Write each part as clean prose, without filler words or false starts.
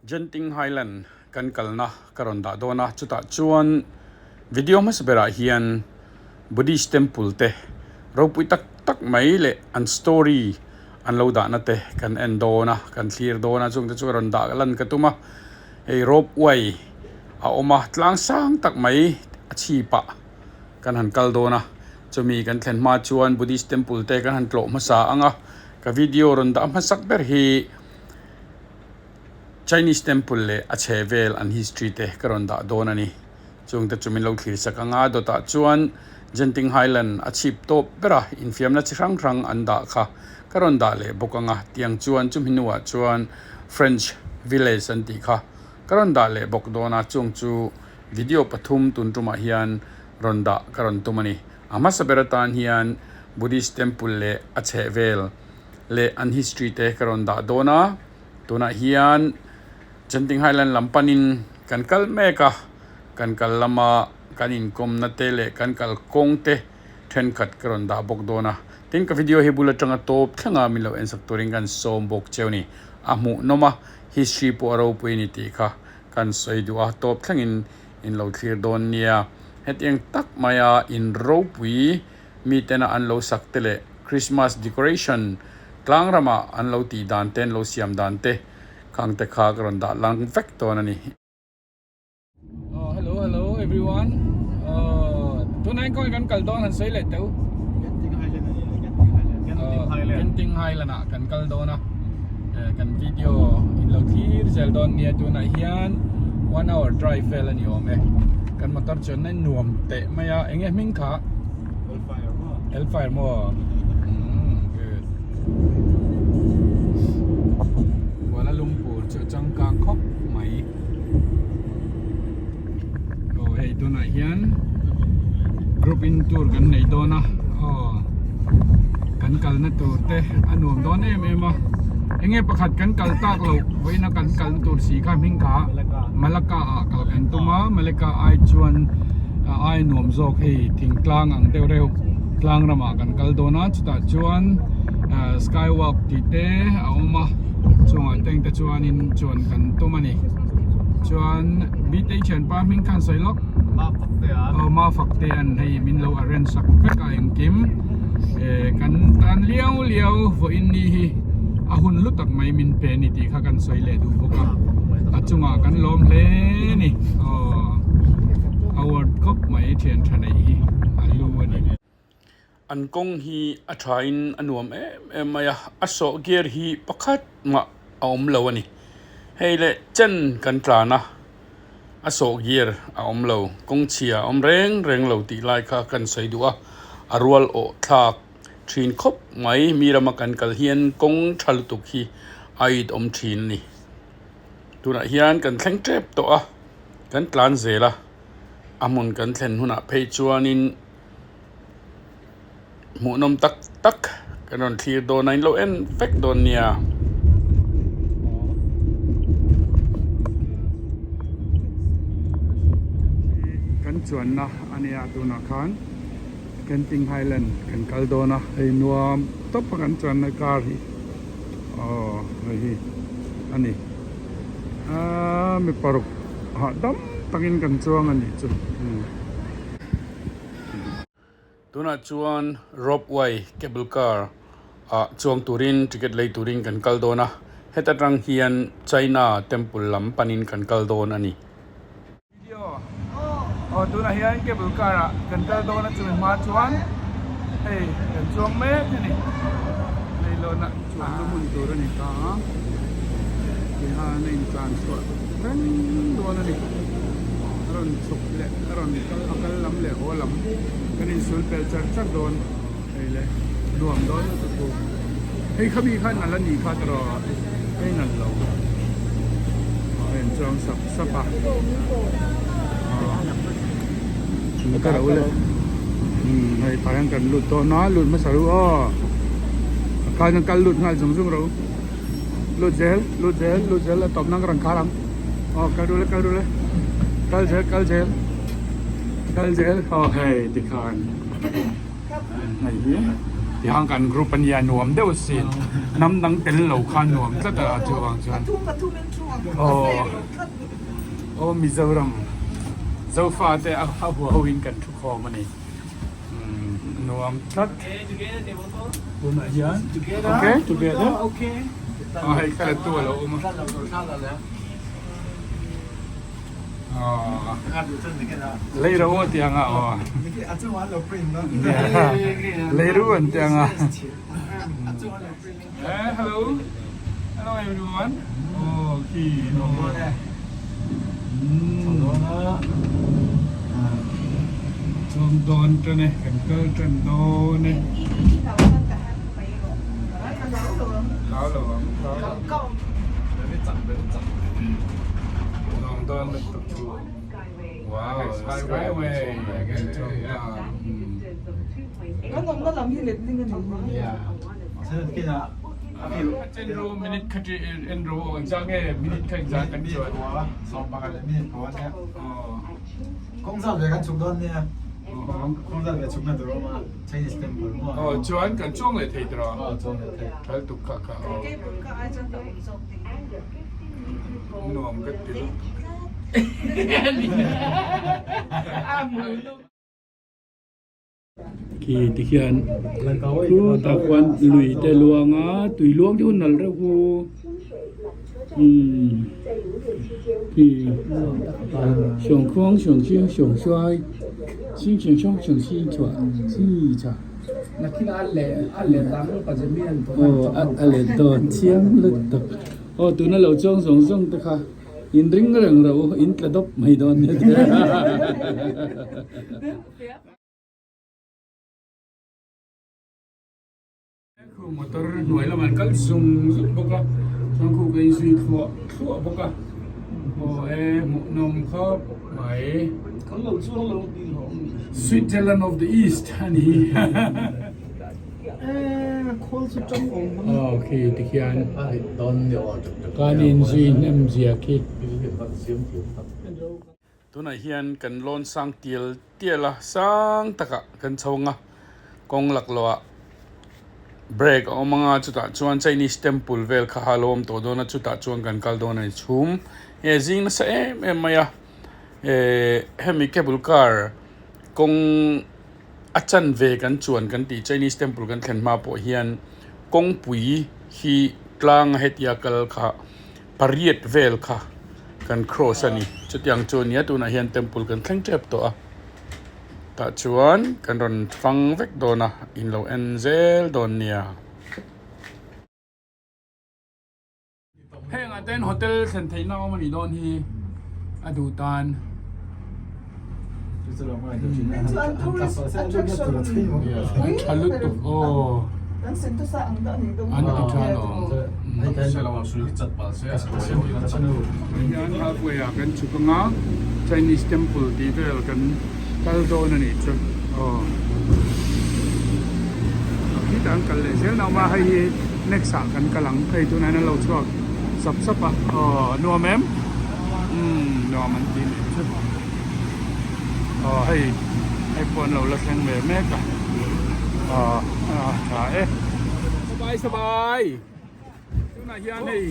Genting Highland kan kalna karonda dona chuta chuan video mas bera hian Buddhist temple te ropui tak mai le an story an lo da na te kan endona kan clear dona chung te chu ronda lan katuma ei rope way a oma tlang sang tak mai a chi pa kan han kal dona chumi kan thlen ma chuan Buddhist temple te kan han tlo ma sa anga ka video ronda ma sak ber hi Chinese temple le a chevel an history te karonda dona ni chung te chumin lo thlir sakanga dota chuan Genting Highland a chip top bera infiam na chirang anda kha karonda le bokanga tiang chuan chumhinua chuan French village an ti kha karonda le bok dona chung chu video pathum tuntuma hian ronda karon tumani ama saberatan hian Buddhist temple le a chevel le an history te karonda dona tuna hian Genting Highland lampanin kan kal meka kan kal lama kanin kom na tele kan kal kong te then khat karonda bok dona tin ka video he bula tanga top thanga milo en saktoring kan som bok chewni amu noma history po aro po ni ti kha kan soi du a top thangin in lo clear don nia hetiang tak maya in ropui mi tena an lo saktele Christmas decoration tlangrama an lo ti dan ten lo siam dan te kang te kha karonda lang vek to na ni hello everyone tunai ko kan kal don han sei le teu Genting Highland kan kal dona kan video in lo clear sel don nia tuna hian 1 hour drive fel ani ome kan motor chon nai nuam te maya enge ming kha Hellfire mo good Kuala Lumpur chu changkang khop mai hey dona hian group in tour kan nei dona kan kal na tour te anuam don em enge pakhat kan kal tak lo voina kan kal tour si kha ming kha Malacca a kal kan tuma Malacca ai chuan ai nuam zok hei thing tlang ang deu reu tlang rama kan kal dona chuta chuan skywalk ti te a oma chunga teng te chuan in chuan kan tumani chuan bi te chen pa ming khan soilok ma fakte an hei min lo arrange sak ka eng kim kan tan liao vo in ni hi ahun lutak mai min pe ni ti kha kan soile du boka achunga kan lom hle ni award cup mai thian thanai hi alu ani an kong hi a thain anuam maya aso gear hi pakhat ma aum lo ani heile chen kan trana aso gear aum lo kong chia om reng lo ti lai kha kan sei duwa arwal o thak thin khop mai mirama kan kal hian kong thal tuk hi ait om thin ni tuna hian kan thleng trep to a kan tlan zela amun kan thlen huna phei chuanin munom tak kanon thlir do nain lo en vek don nia kan chuan na ania tuna khan Genting Highland kan kal dona ei nuam top kan chuan na kar hi hi ani me paruk ha dam tangin kan chuang ani chu tuna chuan rope way cable car chuang turin ticket lei turin kan kal dona hetatang hian China temple lam panin kan kal don ani video tuna hian cable car kan kal dona chu ma chuan hey kan chuang me ni lei lo na chuang lu mun tur ani ka ha nei transfer kan dona ni ron suk le ron akal lam le ho lam kanin sul pel chak don hele nuam don tu hei khabi khan ala ni kha tro hei nan lo en chong sapa ka ra ule hei parang kan lut to na lut ma saru kan kal lut ngal jung ro lut gel top nang rang kharang ka dule kal gel hey dikhan này hi ที่ห่างกันกรุ๊ปปัญญาหนวมเดวสิน้ำดังเต็นเหล่าข้าหนวมก็แต่จวงจวนโอ้มิโซรัมโซฟาแต่เอาหัววินกันทุกข้อมันนี่หนวมชัดตัวไหนยันโอเคตัวเดียวนะโอเคให้แค่ตัวเรามาlấy đâu tiền à? Lấy đâu tiền à? Hello, hello everyone. Okay, no. Trong đòn cho này, cảnh cơ trần đô này. Lão rồi, lão. Đòn được tập trung. Wow, Skyway. Nó làm như lịch linh trên row minute khách in row chẳng nghe minute khách chẳng cần đi rồi. Xong ba cái minute có nhé. Công sao về cái chụp đơn nha. Công sao về chụp đơn rồi mà. Chinese temple mà. Chuan cần chuông lại thấy rồi. Chuông lại thấy. Thấy tục cả cả. Nuông cái tiếng. Khi thực hiện khu ta quan lùi tê luồng á tùy luồng chứ nở ra khu thì sòng khoang sòng chiêu sòng xoay xin sòng sòng sòng xin chuẩn xin chả là khi ăn lẻ tăng có chế miên ăn lẻ tòn chiang lứt tập tụi nó lâu trong sòng sòng tất cả in ring rừng rồi in cái đốc mày đòn như thế khu motor nuôi là mình cắt dùng bốc á trong khu cái suy khua bốc á một nông khóc máy Switzerland of the East honey okay thì khi anh cái nên duy nem gì kia tôi nói hiện cần lon sang tiel là sang tất cả cần sâu ngà công lạc loa break o mga chuta chuan Chinese temple vel kha halom to dona chuta chuan kan kal dona chhum jing na sa maya hemi cable car kong achan ve kan chuan kan ti Chinese temple kan thlen ma po hian kong pui hi tlang hetia kal kha pariat vel kha kan cross ani chutyang chuan ya tu na hian temple kan thleng trep to a ta chuan kan ron fang vek dona in lo enzel don nia heng aten hotel sen thei na mani don hi adu tan alut to Ang sento sa ang daan ito. an italo Saya lawan sulit cat pas ya. yan halfway kan chukanga Chinese temple di vel kan kal don ani chu kita ang kal le sel na ma hai next sa kan kalang thei tu na lo chuak sap sap a no mem no man tin chu hai pon lo la sang me me kaสบายtu na hian hei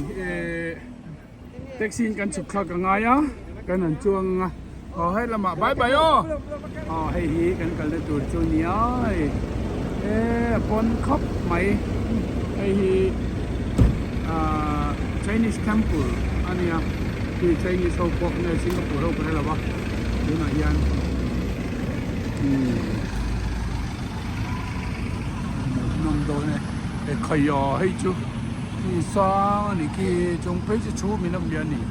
taxi kan chuk kha ka nga ya kan an chuang hai lama bye bye hei hi kan kal na tur chu ni ai pon khop mai hei hi Chinese temple ania ki Chinese ho pok ne Singapore ho pa la ba tu na hian nông đô này để khơi hay chú thì sao này kia trong mấy cái chú mình làm gì này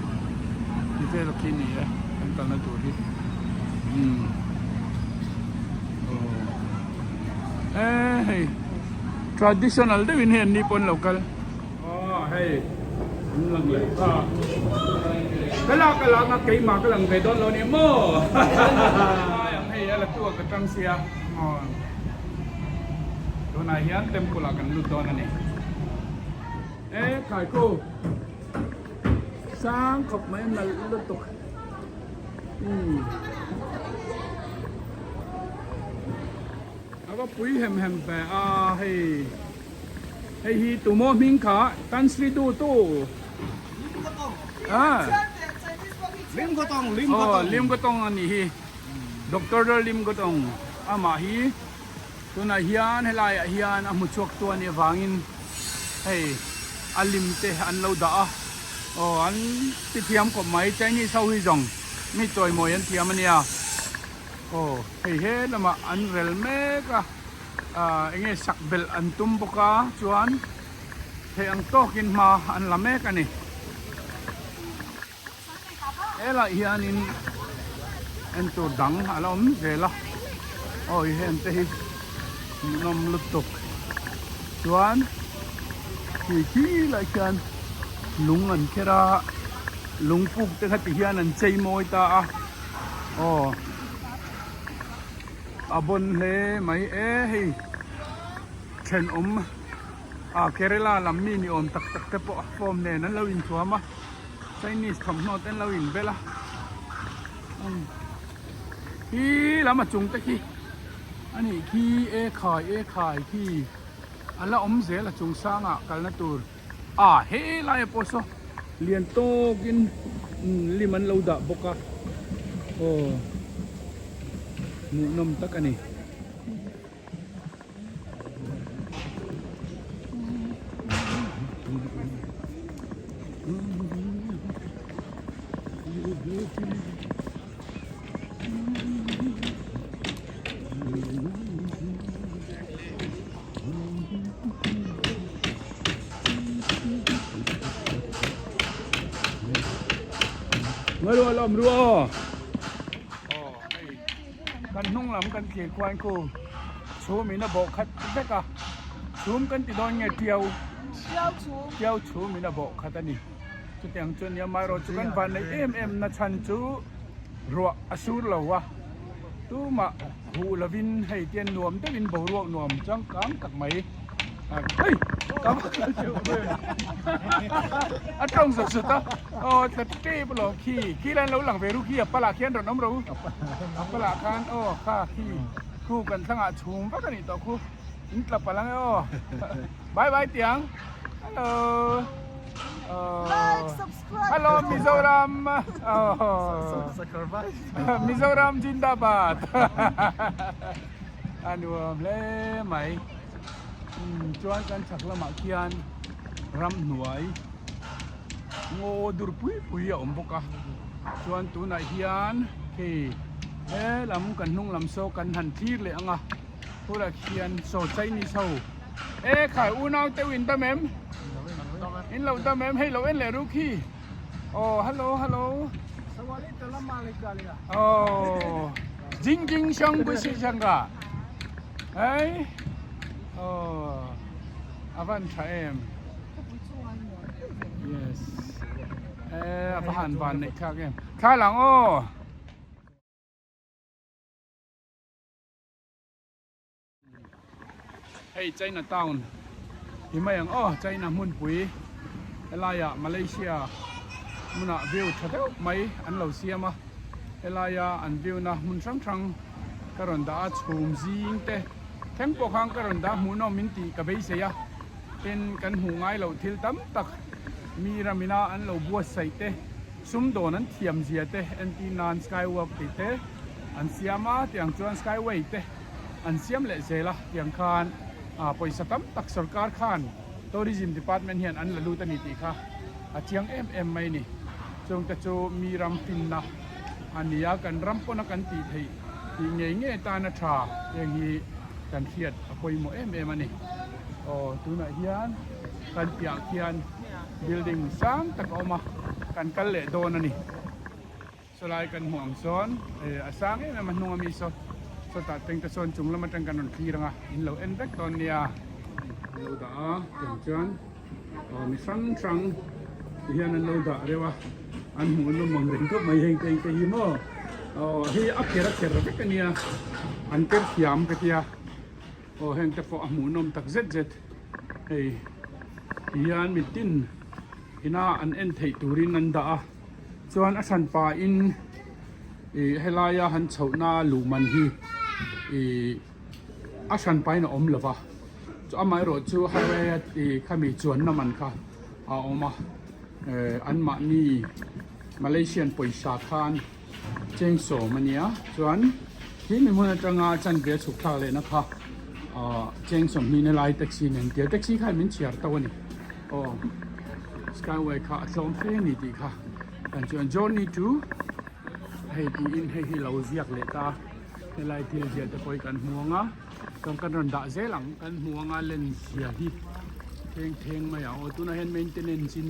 thì phải là cái này anh ta nói tuổi đi hey traditional đấy mình hiện Nippon local hey lần lệ cái là ngắt cái mà cái lần về đó lo niệm mơ hay là tua cái trăng xiaตัวไหนยันเต็มกุหลาบกันลุดตอนนั้นนี่ขายกูสร้างขบไม้มาลุดตกโอ แล้วก็ปุ๋ยแฮมไปให้ฮีตุโมมิงขาตันสรีดูตู้lim ko tong lim อ๋ ko อ tong ลิมก็ต้องอันนี้ฮีด็อกเตอร์ลิมก็ต้องมาฮีตัวน่ะเฮียนให้ลายเฮียนมุชวกตัวนี้วางินให้อันลิมเตอันเราด่าอ๋ออันที่เทียมกับไม้ใจนี่เศร้าหิจงไม่จอยมอยันเทียมมันเนี่ยโอ้ให้แล้วมาอันเรลเมกะเงี้ยสักเบลอันตุ้มปกาจวนให้อังโตกินมาอันละเมกันนี่ละเฮียนินอันตัวดังอะไรอมเจละโอ้ยเห็นแต่นมลุกตุกจวนขี้ละเฮียนลุงอันแค่ละลุงปุกแต่ขัดเฮียนอันใจมวยตาโอ้บนเฮไม่ให้เช่นเคเรลาลำมีนี่ตักเตปะฟอมเนี่ยนั้นเราอินชัวมาChinese ทำโน้ตเต้นเราอินเบล่ะขี้แล้วมาจุงตะขี้อันนี้ขี้ขายขี้อันละเสียละจุงสร้างกันนะตัวเฮ้ยลายโพสเลียนโตกินลิมันเราด่าบกะโอ้นมตักอันนี้ไม่รู้ลมรู้กันนุ่งลำกันเขียนควายกูชูมีน่ะบอกคัดเด็กอะชูมกันติดโดนเงี้ยเที่ยวชูมีน่ะบอกคัดนี่จุดอย่างจนยามารอจุกันวันในน่ะชันจูรัวอสูรเหล่าวะตู้มาหูละวินให้เตียนนวมแต่วินบ่รัวนวมจังกังตักไหมเฮ้ยกับตรงสุดๆแต่เต้ปลอกขี้แล้วเราหลังเวรุขี้ปลาเขียนรถน้ำรู้ปลาคานข้าขี้คู่กันทั้งชุมก็กันนี่ต่อคู่อินกลับไปแล้วบายเตียงฮัลโหลฮัลโหลมิโซรัมมิโซรัมจินดาบาดอันนี้เล่ไหมจวนกันฉักละมาเขียนรำหน่วยโง่ดูปุยบกะจวนตัวไหนเขียนลำกันนุ่งลำโซกันหันทีเลยพวกเราเขียนโซใจนี่โซขายอูนาวเตวินตาเมมอินเราตาเมมให้เราเอ็นเลยรุกี้ฮัลโหลสวัสดีตะละมาเลกาเลียจริงช่างบุษช่างกะAvan Chaim. Yes. Avan Van Nick Kagem. Kalang Hey Chinatown. Himayang China Mun Pui. Elaya Malaysia. Muna view Chatel Mai and Lausiama. Elaya and view na Mun Sang Karonda Chum Zing Te. แข้งปกครองกระดาหูนอมินตีกับเบสเซียเป็นกันหูง่ายเราทิลตั้มตักมีรามินาอันเราบัวใส่เตะซุ้มโดนั้นเทียมเสียเตะอันตีนานสกายวอล์กติเตะอันเสียมาเตียงจวนสกายเวย์เตะอันเสียมเละเสียละเตียงคานปอยสตั้มตักสรการคานตัวริจิมดีพาร์ตเมนต์เฮียนอันละลูตันิติค่ะเชียงไม่นี่จงจะโจมีรำฟินนะอันนี้กันรำปนกันตีไทยตีเงี้ยตาหน้าชาอย่างนี้กันเขียดอภัยโมมันนี่ตัวไหนเฮียนกันเปียกเฮียน building ซ้ำตะกอมากันเละโดนนี่สลายกันห่วงซ้อนสร้างมันนัวมีso ta teng ta son chung lama tang kanon kiranga in lo en bek ton nia lo da teng chan mi sang hian an lo da rewa an mu lo mong ren ko mai heng teng te hi mo hi akera kera bek nia an ker thiam ka tia heng te fo mu nom tak zet hey hian mi tin ina an en thei turin an da chuan a san pa in helaya han chhouna lu man hi อาชันไปนะอมเลยวะจะเอาไม่รถจูไฮเวย์ที่ข้ามีจวนน้ำมันค่ะเอามาอันมามีมาเลเซียนปุยชาคานเจงโซมันเนี้ยจวนที่มีมันจะงาจันเบียสุขทาเลยนะคะเจงโซมีในไลน์แท็กซี่เนี่ยเดี๋ยวแท็กซี่ข้ามันเชียร์ตัวนี้โอ้สกายเวย์ค่ะลงเฟนี่ดีค่ะแต่จวนจอนนี่จูให้ดีอินให้เราเสียกเลยค่ะในไลน์ที่เดียวจะไปกันหัวงะต้องกันรันดาเซลังกันหัวงะเล่นเสียที่เทงมาอย่างตัวนั้นเห็น maintenance จิน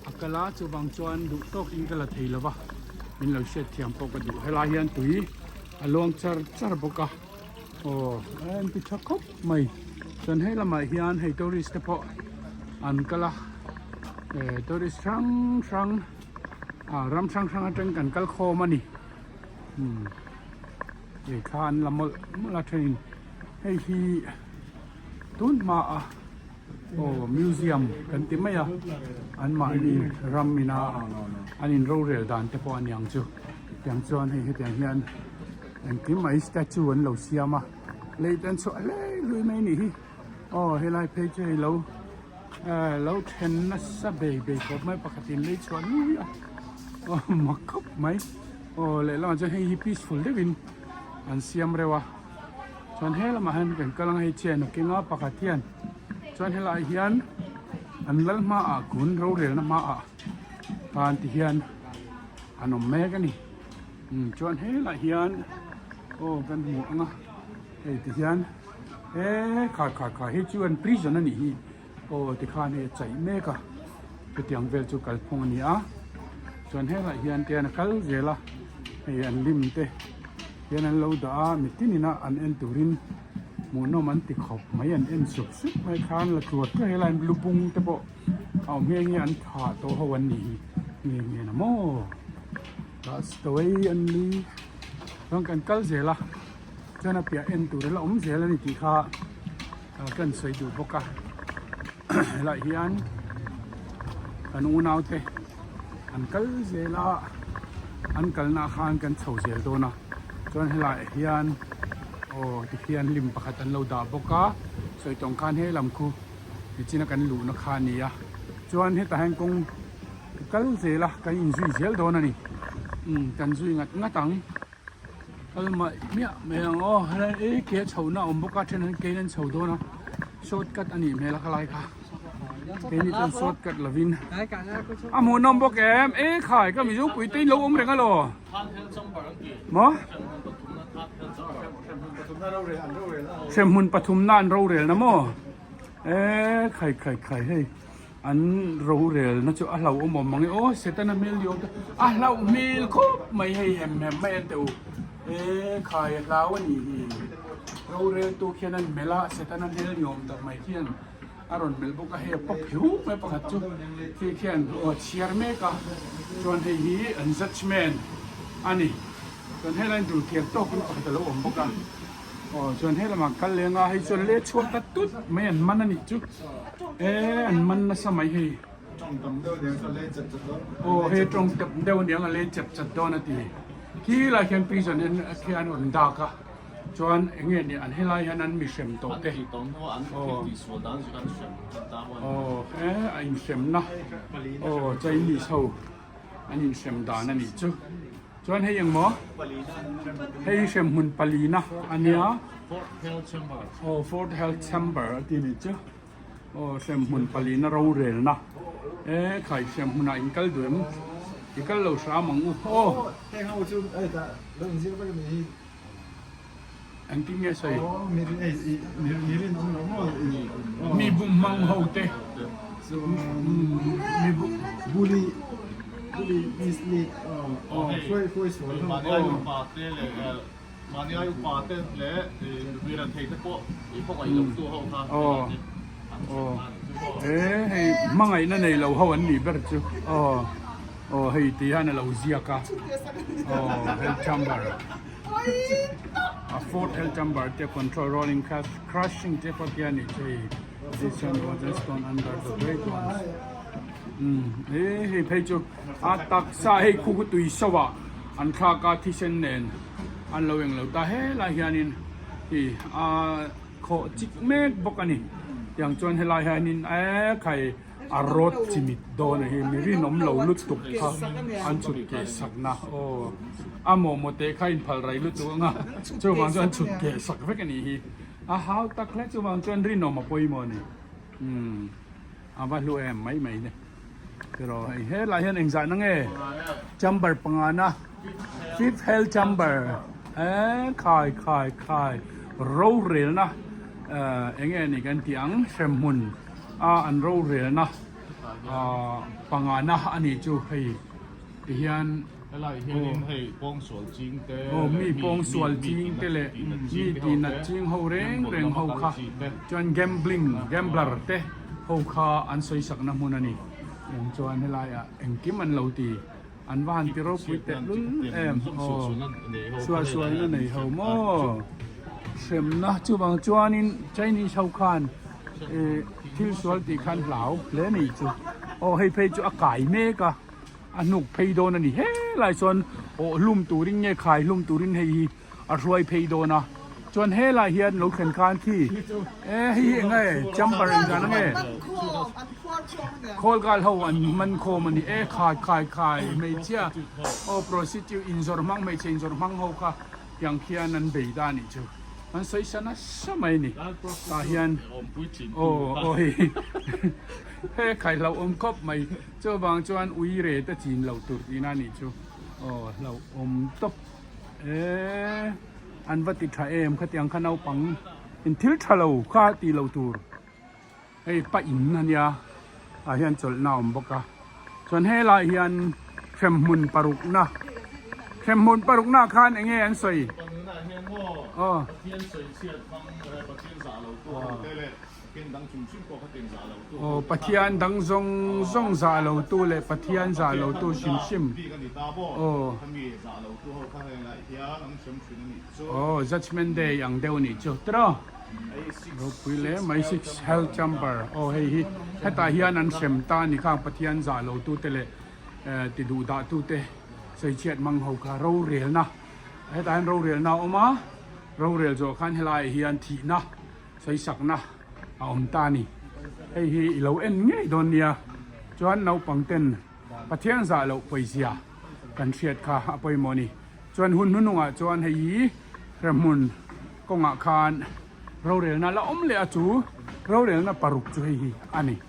อักลาจูบางจวนดูตกอินกันละทีละวะมินเราเช็ดเทียมปกติให้ลายยันตุยอารมณ์ชาร์บกะโอ้เอ็นติชักคบไม่จนให้ละมาเฮียนให้ทัวริสต์พออันกะละทัวริสต์ช่างรำช่างจังกันกัลโคมันนี่คานละมลาเทนให้ฮีตุนมาโอ้มิวเซียมกันติมายอันมานี่รัมมินาอันนี้เราเรียลดานเตปอันยังจูอันให้เห็นอย่างนั้นอันติมายสแตชูอันเราเสียมาเลยดันโซเลยลุยไม่นี่โอ้เฮลัยเพจให้เราเทนนัสซาเบย์ก็ไม่ปกติเลยชวนนี่โอ้มักคบไหมโอ้เลยเราจะให้ peaceful ได้วินอันเสียมเร็วชวนให้ละมาเห็นกันกำลังให้เชียนกินว่าปกติชวนให้ละเฮียนอันลัลมากุนเราเรียนมาการที่เฮียนอันนมแม่กันนี่ชวนให้ละเฮียนโอ้กันหัวงะเฮ้ที่เฮียนขาให้ชวนพรีซนั่นนี่โอ้ที่ข้าเนี่ยใจแม่ก็ไปเตียงเวลจูกัลพงนี่ชวนให้ละเฮียนเตียนกัลเจล่ะเฮียนลิมเตเฮียนเราด่ามิตินี่นะอันเอ็นตูรินมูนมันติดขอบไม่อันเอ็นสุกไม่คานละตรวจก็ให้ลายลูบุงแต่บ่เอาเมียงี้อันขาดตัววันนี้เมียนะโม่ that's the way อันนี้ต้องกันกัลเจล่ะเจ้าหน้าที่เอ็นตูรินละเจล่ะนี่ที่ข้ากันสวยดูพวกกันละเฮียนอันอูนาวเตอันกัลเจล่ะอันกัลนาคานกันเฉาเจลตัวนะจนให้ละเฮียนโอ้ที่เฮียนลิมปะขัดอันเราด่าพวกกันสวยตรงคานให้ลำคูที่จีนกันหลูนักคานี่จนให้ตาแห่งกงกัลเจล่ะกันอินซุยเจลตัวนั่นนี่กันซุยงัดตังกัลมาเมียเมียอ๋ออะไรเกี่ยเฉาหน้าอมพวกกันเท่านั้นเกี่ยนั้นเฉาตัวนะช็อตกัดอันนี้เมียละใครค่ะเป็นนี่จนช็อตกัดละวินหมูนมพวกแกมขายก็มียุปุ๋ยตีนลูกอมเร่งกันหรอมอเชมหุนปทุมน่านเราเรียลนะโมใครให้อันเราเรียลนะจ๊ะเราอมมังโอ้เสร็จแล้วเมลโยเราเมลครบไม่ให้แฮมไม่เตัวขายเราวันนี้เราเรียลตัวแค่นั้นเมล่าเสร็จแล้วเมลโยมแต่ไม่เขียนอารมณ์เมลบุกให้ปกผิวไม่ปกติที่เขียนโอ้เชียร์เมกะจนให้ฮีอันซัชแมนอันนี้จนให้เราดูเขียนโต๊ะคุณปกติเราอมบุกกันโอ้จนให้เรามาคันเลี้ยงให้จนเลี้ยชวนตัดตุ๊ดไม่อันมันนี่จุอันมันน่ะสมัยให้โอ้เฮตรงจับเดี๋ยวเดี๋ยวอะไรจับโดนทีที่เราเขียนปีจนเนี่ยเขียนอุ่นดากะจวนเงี้ยเนี่ยอันให้ไล่ให้นั้นมีเข็มโตเตะโอ้อันเข็มนะโอ้ใจมีเท่าอันนี้เข็มดานั่นนี่จุจวนให้ยังหมอให้เข็มหุ่นปลีนะอันเนี้ยโอ้ Fort Health Chamber ที่นี่จุโอ้เข็มหุ่นปลีนะเราเรียนนะใครเข็มหุ่นอินกัลด้วยมั้งอินกัลเราสามังโอ้ให้เขาจูแต่เราอินซิลก็จะมีอันที่เงี้ยใส่มีเรื่องน้องมีบุ้มมังเฮาเตมีบุรีมิสลีช่วยสวนมาเนี่ยอยู่ป่าเต้เลยมาเนี่ยอยู่ป่าเต้เลยมีรันเทนพวกพวกไอ้ลูกตัวเขาค่ะให้มังไอ้นั่นไอ้เราเฮาอันนี้เบิร์จูให้ที่ฮันเราเสียกะHealth Chamber Fort Health Chamber they control rolling crushing they put the any this one was just gone under the great ones hey page atak sa hey khu tui sawa an kha ka thi sen nen an lo eng lo ta he la hianin hi จิกเมกบอกอันนี้อย่างจวนให้ลายให้นินใครอารถจิมิดโดนเฮมีรินอมเหลาลุตุกค่ะอันชุดเกสักนะโอ้อาโมโมเตใครพัลไรลุตุงะจูบางจวนชุดเกสักเวกันนี่ฮาวตักเล็จูบางจวนรินอมมาปอยโมนี่ว่าลูเอ็มไม่เนี่ยpero he la hian engza na nge chamber pangana fifth hell chamber khai ro rel na enge ni kan tiang semmun an ro rel na pangana ani chu hei hian อะไรเฮียนให้ป้องสวนจริงแต่ มีปองสวลจริงแต่เลยมีตีนัดจริงเฮาเร่งเฮาค่ะจวน gambling gambler เตเฮาค่ะอันสวยสักน้ำมันนี่อย่างจวนให้ลายเอ็งกิมันเหลาตีอันว่าหันที่เราพูดแต่ลุ้นสวยนั่นนี่เฮาโม่เข็มนะจูบางจวนนี่ใจนี่ชาวคานที่สวลตีคันเหลาและนี่จูโอ้ให้เพจูอากาศเมกะอันนุกเพย์โดนนี่เฮ้หลายส่วนโอ้ลุ่มตูริงเนี่ยขายลุ่มตูริงให้อร่อยเพย์โดนะจนเฮ้หลายเฮียนลูกเข็นคานที่เฮ้ยังไงจัมปาริงกันไงโคลกาลเขาอันมันโคมันนี่ขายไม่เชื่อโอ้โปรซิจิวอินซอร์มังไม่ใช่อินซอร์มังเขาค่ะยังเฮียนนั้นเบียดานี่จูมันสวยชนะสมัยนี่ตาเฮียนโอ้เฮ้ใครเราอมคบไม่เจ้าบางจวนอุยเรตจีนเราตุรีนั่นนี่จูโอ้เราอมตบอันวัติถ่ายขัดยังขันเอาปังอินทิลทะเลข้าตีเราตูร์ไอ้ป้าอินนั่นยาเฮียนจดน้ำบอกะส่วนเฮลาเฮียนเข้มมุนปารุกนะเข้มมุนปารุกนะข้านเองอันสวย天水县方ประเทศสาเราตัวได้เลยเป็นดังชุมชิมก็ประเทศสาเราตัวประเทศดังซงสาเราตัวเลยประเทศสาเราตัวชิมมีสาเราตัวเขาให้อะไรที่นังชิมชิมนี่judgment day อย่างเดียวนี่จุดตระเราคุยเลยไม่ใช่ hell chamber ให้ตาเฮียนันเข็มตานี่ข้างประเทศสาเราตัวเลยติดดูดาตัวเตะใส่เชียดมังเขาค่ะเราเรียนนะให้ตาเราเรียนนะออกมาเราเรียนจบขันให้ลายเฮียนทีนะใส่สักนะเอาอมตานี่ให้เราเอ็นไงโดนเนี่ยจวนเราปังเต้นประเทศสาเราไปเสียกันเชียดค่ะไปโมนี่จวนหุ่นนุ่งอ่ะจวนให้เรมุนกงอาคารเราเรียนนะแล้วอมเลยอ่ะจูเราเรียนนะปารุกจูให้อันนี้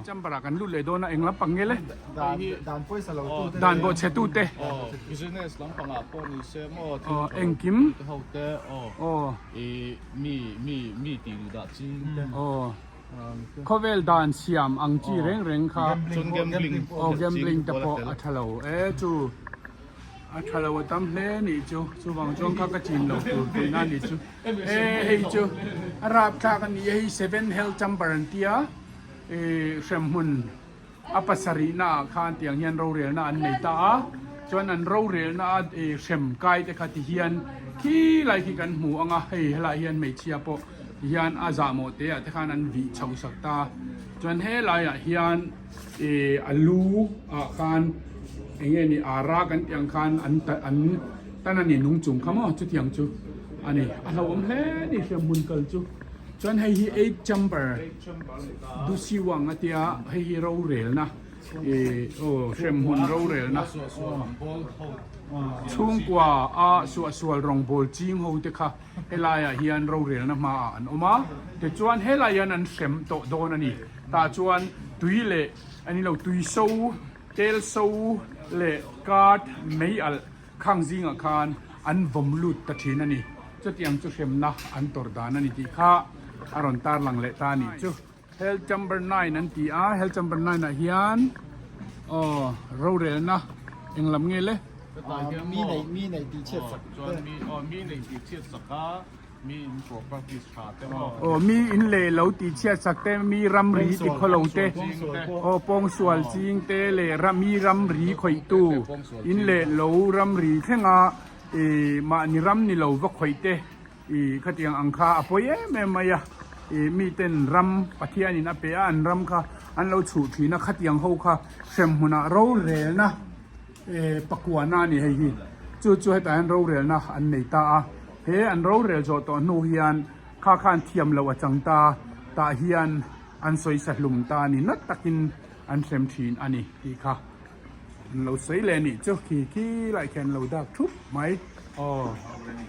จำปรากันรุ่นเลยโดนนะเองรับปังเงี้ยเลยด่านป่วยสลาวตู้ด่านโบเชตุเตbusiness หลังปังอ่ะปนเซมเอ็งกิมเขาเตมีตีดูดาจีเขาเวลด่านเสียมอังจีเร่งค่ะจน gambling แกมบลิงแต่พออัทเลวจูอัทเลวตั้มเพลนี่จูบางช่วงข้ากจีนเราตัวนั่นนี่จูจูอาราบข้ากันนี่7 hell chamber เตียเข็มหุ่นอปัสรีน่าข้าเตียงเฮียนเราเรียนน่าอันในตาจวนอันเราเรียนน่าเข็มไก่แต่ข้าที่เฮียนที่ไรที่กันหูอ่ะเฮ้ยไรเฮียนไม่เชียปเฮียนอาจามเตะแต่ข้านั้นวิชาวสักตาจวนเฮ้ไรเฮียนอัลลูข้านเงี้ยนี่อารากันอย่างข้านอันตอนนั้นนี่นุ่งจุ่มข้ามจุดอย่างจุอันนี้เราอมเล่นี่เข็มหุ่นกัลจุจนให้8 jumper ดูสิวังอ่ะที่ให้เราเรียนนะเข็มหุ่นเราเรียนนะช่วงกว่าส่วนรองบอลจริงเขาเด็กค่ะเฮลายเฮียนเราเรียนนะมาอันออกมาแต่จวนเฮลายนั้นเข็มโดนอันนี้แต่จวนตุยเล่อันนี้เราตุยโซ่เทลโซ่เล่การ์ดไม่อัลข้างซิงอาคารอันบอมลุดตัดทิ้งอันนี้จุดยังจุดเข็มนะอันตอร์ดานันนี่ที่ข้าอารอนตาร์ลังเลตานี่จูเฮลจัมเบอร์9นั่นที่เฮลจัมเบอร์9นะเฮียนเราเรียนนะเองลำเงี้ยเลยมีในตีเช็ดสักมีในตีเช็ดสักมีอินโฟกราฟิกขาแต่มีอินเล่เราตีเช็ดสักแต่มีรัมรีติดขลุ่งเตปองสวลจริงเตเล่มีรัมรีข่อยตู้อินเล่เรารัมรีแค่งามานิรัมนี่เราวักข่อยเตขัดยังอังคาอภัยแม่มายมีเต้นรำปะเทียนี่นะเปียอันรำค่ะอันเราฉูดทีนะขัดยังเขาค่ะเข็มหัวนะเราเรียนนะปะกัวนานี่ให้จู่ให้แต่อันเราเรียนนะอันในตาอันเราเรียนจอดตัวโนเฮียน ข้าขานเทียมเราจังตาเฮียนอันสวยสัตลุมตานี่นัดตักินอันเซมทีนอันนี้ที่ค่ะเราใส่เลนี่เจ้าขี้ไหลแคนเราดักทุบไหมอ๋อ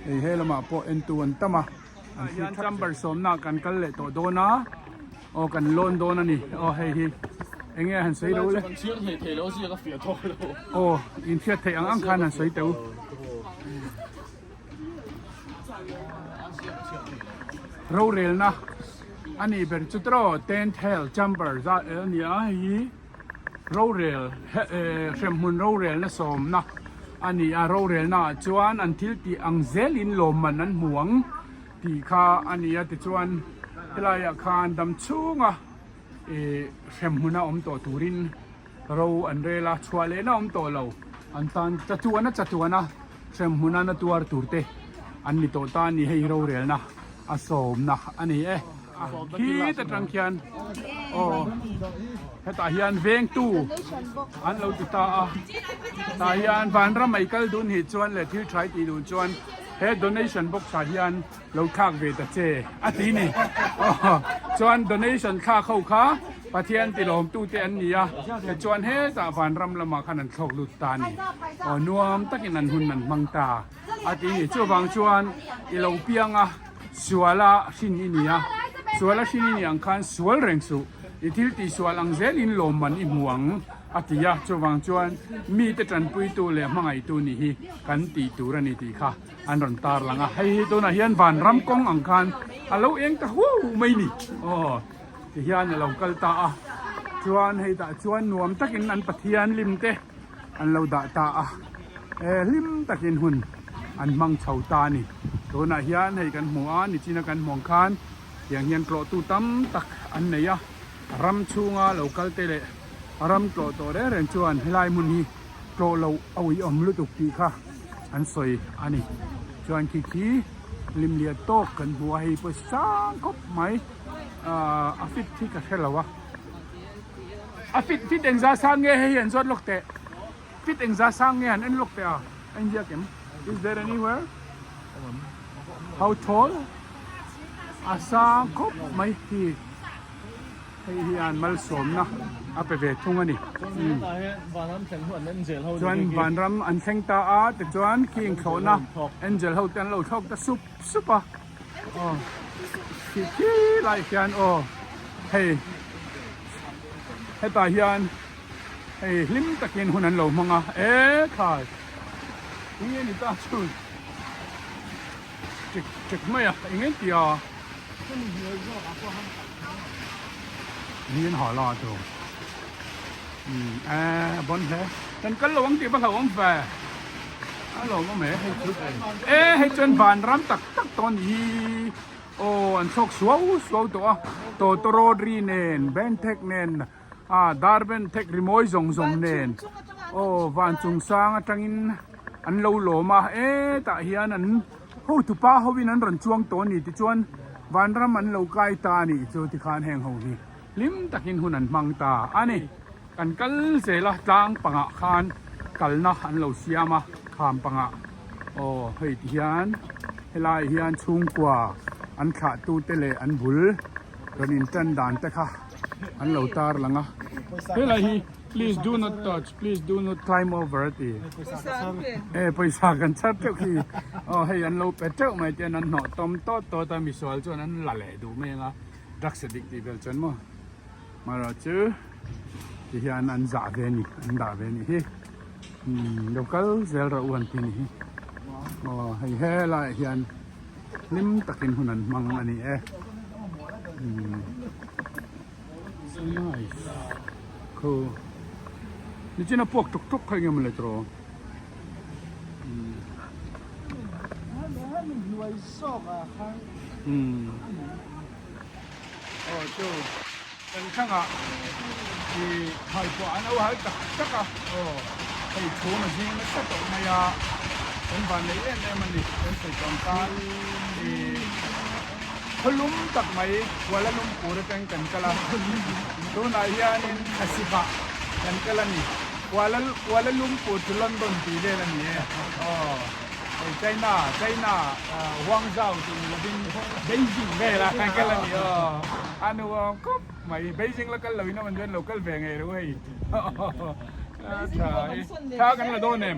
เฮ้ยเรามาพอเอ็นตัวตั้มอันยันจำบร์สมนักกันกันเลยตัวโดนะอ๋อกันโลนโดนะนี่อ๋อเฮ้ยเอ็งหันใส่ดูเลย เชือกเทแล้วสิก็เฟียทอแล้ว โอ้อินเทียเทอังคันหันใส่ตัวเราเร็วนะอันนี้เป็นจุดรอเต้นเทลจัมเบอร์จ้าเนี่ยเราเร็วเชื่อมหุ่นเราเร็วนะสมนะอันนี้เราเร็วนะจวนอันที่ที่อังเซลินลมมันนั้นห่วงที่ข้าอันนี้ที่จวนเวลาอยากคานดำชูงะเชื่อมหุ่นนะตัวตูรินเราอันเรล่าชัวเลนะตัวเราอันตันจัตุวนะเชื่อมหุ่นนะตัวตูร์เตอันนี้ตัวตานี่ให้เราเร็วนะอาสมนะอันนี้ที่จะตรังเขียนโอ้ให้ตาเฮียนเวงตู้อันเราติดตาเฮียนวันรำไมเคิลดุนหิจวนเลยที่ใช้ตีดูจวนเฮ้ donation box ตาเฮียนเราข้างเวตเจอันนี้นี่จวน donation ค่าเข้าค้าประเทศติลมตู้เตียนนี่แต่จวนเฮ้ตาวันรำละมาขนาดโชคลุตานี่นวมตะกินันหุ่นนันมังตาอันนี้ช่วงจวนอีเราเปียงสวละชินนี่สวละชินนี่อังคันสวลเร่งสุอีทิลตีสวลังเซลินลมมันอิหวงอาทิยาจวงจวนมีแต่จันปุยตัวเลยมังไอตัวนี้กันตีตัวนี่ตีค่ะอันรันตาลังให้ตัวน่ะเฮียนวันรำกงอังคันเราเองตะหูไม่นี่อ๋อที่เฮียนเรากัลตาจวนให้ตาจวนนวมตะกินอันปะเทียนลิมเตอันเราด่าตาลิมตะกินหุ่นอันมังเฉาตานี่ตัวน่ะเฮียนให้กันหัวนี่จีนกันมองคันอย่างเฮียนโกรตูตั้มตักอันไหนรำชูงาเรากัลเตเลรำโกรตัวเรื่องจวนให้ลายมุนีโกรเราเอาอีอมลุตุกตีค่ะอันสวยอันนี้จวนขี้ลิมเลียโตกันบัวให้ไปสร้างครบไหมอาฟิตที่กระเทลวะอาฟิตเองจะสร้างเงี้ยให้เห็นส่วนลูกเตะฟิตเองจะสร้างเงี้ยอันลูกเตะอันเดียกัน is there anywhere how tall อาสร้างครบไหมที่ให้เฮียนมาสมนะเอาไปเวททุ่งอันนี้จวนบานรำอันเข่งตาแต่จวนคิงเขานะเอ็นเจลเขาเต้นเราชอบแต่ซุปอ๋อขี้ไหลเฮียนโอ้ให้ตาเฮียนให้ลิมตะกินหุ่นนั้นเรามังถ่ายนี่ตาชุนจิกไม่อย่างงี้ตีนี่หอรอตัวบนแท้ฉันก็หลงตีบ้าเขาองแฝงหลงก็ไม่ให้ชุดให้จนบานรำตักตอนนี้โอ้อันโชคสวตัวโรดรีเนนเบนเทคเนนดาร์เบนเทคริมอยซงเนนโอ้วันจุงสางจังอินอันโลมาตาเฮียนันหูตุป้าเขาวินันรันช่วงตัวนี้ที่ชวนวันรำมันเราใกล้ตานี่จูติคานแห่งหูนี่ลิมตะกินหุนันมังตาอันนี้กันกัลเสละจางปังคานกัลนะอันเราเสียมาขามปังโอ้เฮียนเฮลายเฮียนชุงกว่าอันขาตูเตเลอันบุลโดนอินเทนดันเตค่ะอันเราตาร์ลังเฮลาย please do not touch please do not climb over it ไปสักกันชัดเจ้าขี้ให้อันเราเป็ดเจ้าไม่เจนันหนอตอมโตมีสวลจนนั้นละเลดูไม่งะดักเสดิกตีเบลจนมั้งมาเราเจอที่เฮียนอันจ่าเวนี่อันด่าเวนี่เดี๋ยวก็เซลล์วันที่นี่ให้เฮล่ะเฮียนลิมตะกินหุ่นนั้นมังอันนี้so nice cool นี่จีน่าพวกทุกใครเงี้ยมันเลยตัวจูเป็นช่างที่ให้พวกอันเอาให้ตักให้ชูมันจริงไม่ตัดออกมาเป็นวันนี้มันนี่เป็นสิ่งต่างๆพลุมตักไม่วันละลุมปูระเป็นกันกะลาตัวนายยานี่อาศิบะกันกะลานี่วันละลุมปูที่ลอนดอนตีเดลันนี่ China Guangzhou tu lebih Beijing deh lah kan kalau ni anu kop mai Beijing lah kalau ini macam local bengai tu heiถ้ากันละโดนเนม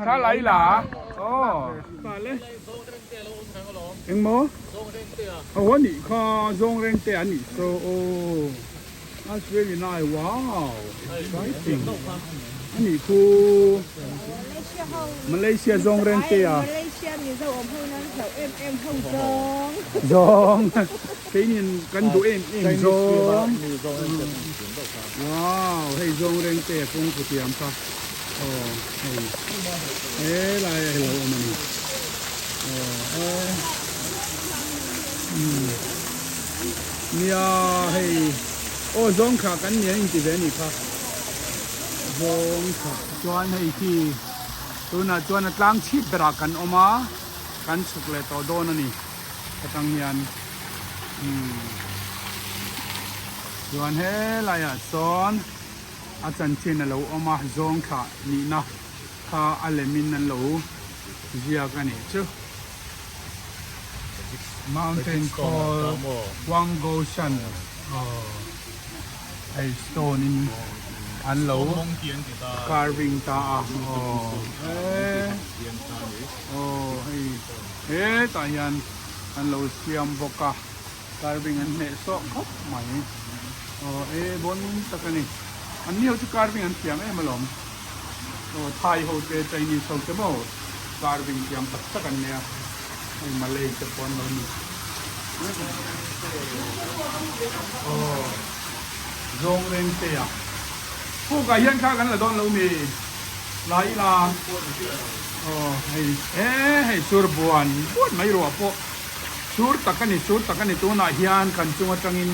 ถ้าไหลหล่ะอ๋อมาเลยเอ็งโมโอ้นี่ข้าจงเร่งเตะนี่ so oh that's really nice wow exciting อันนี้คือมาเลเซียจงเร่งเตะ马来西亚你在我们后南小 MM 后中，จงที่นี่กันดูเอ็มจงว้าวให้จงเร่งเตะฟงกุฏิอัมพะโอ้ให้ไรเราเอามานี่เนี่ยให้โอ้จงขากันเนี่ยอินทิเวนี่ค่ะจงขาจวนให้ที่ตัวน่ะจวนกลางชีพบรากันออกมากันสุกเลยต่อโดนนี่กระตังเนียนจวนให้ไรสอนอาจารย์เชนเราออกมาจงขานี่นะข้าอัลเลมินนั่นเราเรียกกันนี่ชื่อ mountain called Wangoshan ไอ stone in อันเรา carving ตาตายันอันเราเสียมบกะ carving อันเนี่ยสอกครับไหมบนตะกันนี่อันนี้เขาจะ carving อันเสียมมาหลอมไทยเขาจะใจนี่เขาจะบอก carving เสียมตะกันเนี่ยมาเลยจะปนเรานี่จงเร่งเตะผู้ก่อเฮียนข้ากันละโดนเรามีหลายลาให้สุรบวนพูดไม่รู้พวกสุรตะกันนี่ตัวน่ะเฮียนกันจังหวัดจังอิน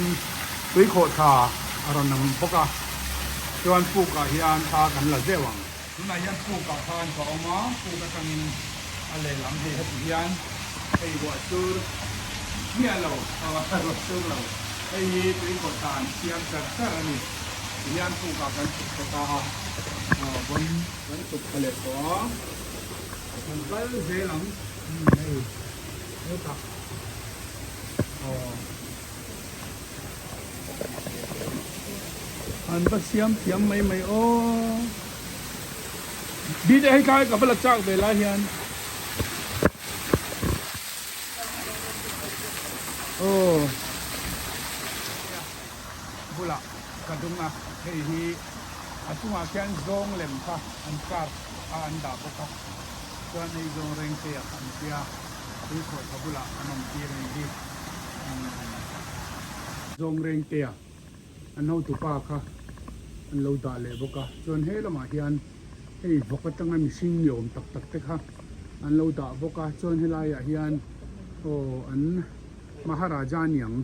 ตุยโคตาอารมณ์นั้นพวกอ่ะจวนผู้ก่อเฮียนข้ากันละเจ้าวังตัวน่ะเฮียนผู้ก่อทานก็ออกมาผู้ก่อจังอินอะไรหลังที่เฮียนไอ้วัวสุรเนี่ยเราวัวสุรเราไอ้ตุยโคตาเสียงจัดซะนี่yan po kakan sa bun tuk palit ko ang kal zelang ito an ba siyam may di dahil kaya kapalat sa bela yan bula kadung na hi atuma kyan zong lem ka an kar an da po ka kwan ay zong reng te an pia hi ko kabula anong tireng di zong reng te an no tu pa ka an lo da le bo ka chon he lama hian hei bokatang mi sing yom tak tak te kha an lo da bo ka chon helai ya hian an maharaja niang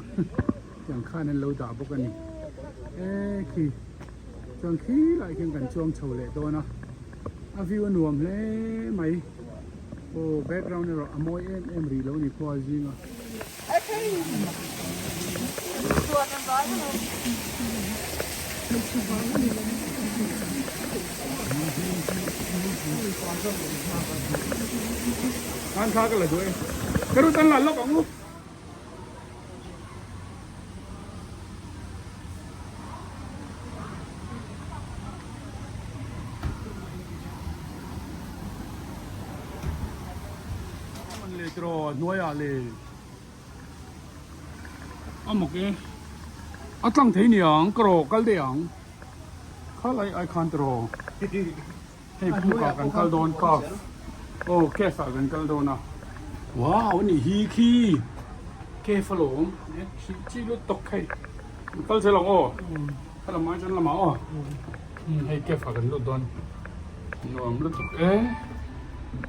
yang khan an lo da bo ka ni khiช่วงขี้ไหลเคียงกันช่วงโชว์เลยตัวนะอาฟิวหน่วมเลยไหมโอ้แบ็กกราวน์เนี่ยเราอโมยเอ็มรีแล้วนี่พอจริงอ่ะทานข้าวกันเลยด้วยกระดูกตันหลังล็อกของงูตรอนัวยาเลยอ่ะหมกเอ๋อ่ะตั้งที่นี่อ่ะกรอกกันเดียงข้าไรไอคันตรอให้ผู้ก่อกันกัลโดนก็โอ้แค่ฝากกันกัลโดนอ่ะว้าวนี่ฮีคีแค่ฝรั่งเนี่ยชีลุตกให้กัลเชลองโอ้ถ้าละไม้จนละหมาอ๋อให้แค่ฝากกันลุดโดนนวมลุดตก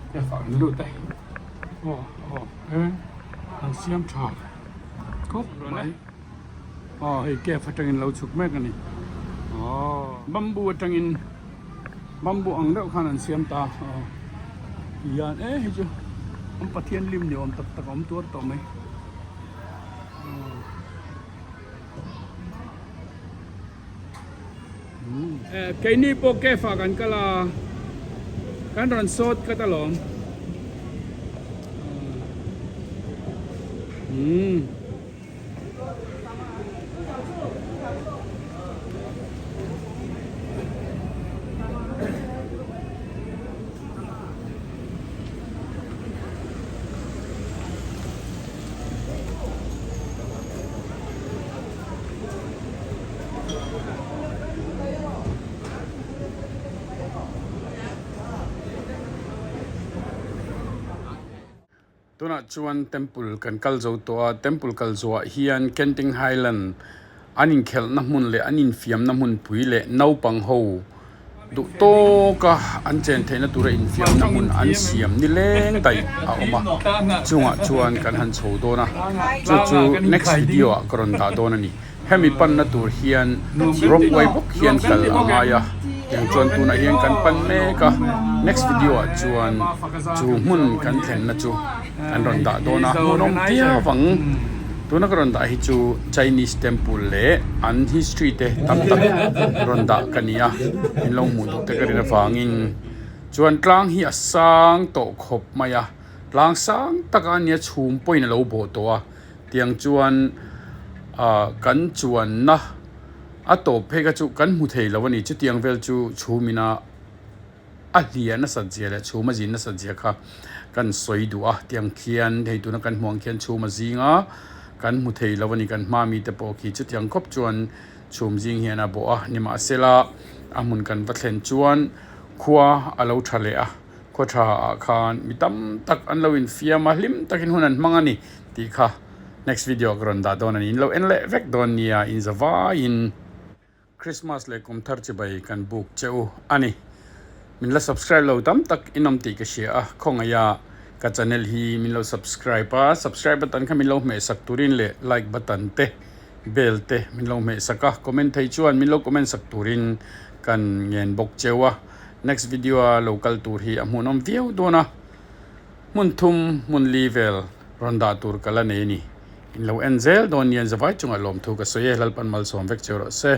แค่ฝากกันลุดได้อันเสียมชาครบเลยให้แก้ฟัดจังอินเราฉุกแม่กันนี่บัมบูจังอินบัมบูอังเดียวขันอันเสียมตายานเฮ้ยจูอันปะเทียนริมเดียวอันตักตักอันตัวต่อไหมแค่นี้พวกแก้ฝากันก็ละกันรันโซดก็ตลอด ตัวน่ะชวนเทมเพลกันคัลโซตัวเทมเพลคัลโซเฮียนเคนติงไฮแลนด์อันนินเคลน้ำมุนเละอันนินฟิมน้ำมุนปุยเละน้าปังโฮดูโตก็อันเจนเทนตัวอินฟิมน้ำมุนอันเสียมนี่เล้งไตเอามาช่วงชวนกันหันโชว์ตัวนะจู่ next video กรอนตาตัวนั่นนี่เฮมิปันนะตัวเฮียนรบไว้พวกเฮียนกันละมายาอย่างชวนตัวนะเฮียนกันปันเมกะ next video ชวนจู่มุนกันเห็นนะจู่อันรอนตาตัวนะมุนอมเทียฟังตัวนักรอนตาฮิจู Chinese temple เละอัน history เตตั้มตั้มรอนตากันเนี่ยอินลงมุนตัวเตกระดิ่งฟังอินชวนกลางเฮียสังโตขบมายากลางสังตะการเนี่ยชุมป่วยในโลโบตัวเตียงชวนกันชวนนะอะโตเพกจูกันมุเทลวันนี้จุดยังเวลจูชูมินาอะเลียนะสัจเจเลยชูมาจินนะสัจเจค่ะกันสวยดูเตียงเขียนให้ตัวนักกันห่วงเขียนชูมาจิงกันมุเทลวันนี้กันมามีแต่ปอกีจุดยังครบจวนชูมจิงเฮียนะบ่นี่มาเสละมุนกันวัดเล่นจวนขัวอาลูทะเลขัวชาคานมีตั้มตักอันเราอินฟิยมาลิมตักินหุนันมังอันนี้ตีค่ะ next video กรอนดาโดนันอินเราเอ็นเล่เวกโดนเนียอินซาวาอินChristmas เลยคุมทาร์จิบายกันบุกเจ้าอันนี้มินละ subscribe เราตั้มตักอินนมตีกเชียคงอายากับ channel ฮีมินเรา subscribe subscribe บัตันค่ะมินเราเมสักตุรินเล่ like บัตันเตเบลเตมินเราเมสักะ comment ให้ชวนมินเรา comment สักตุรินกันเงินบุกเจ้าnext video local tour hi amunom view dona mun thum mun level ronda tour kala ne ni in lo enzel don yen zawai chunga lom thu ka soye lalpan mal som vek chero se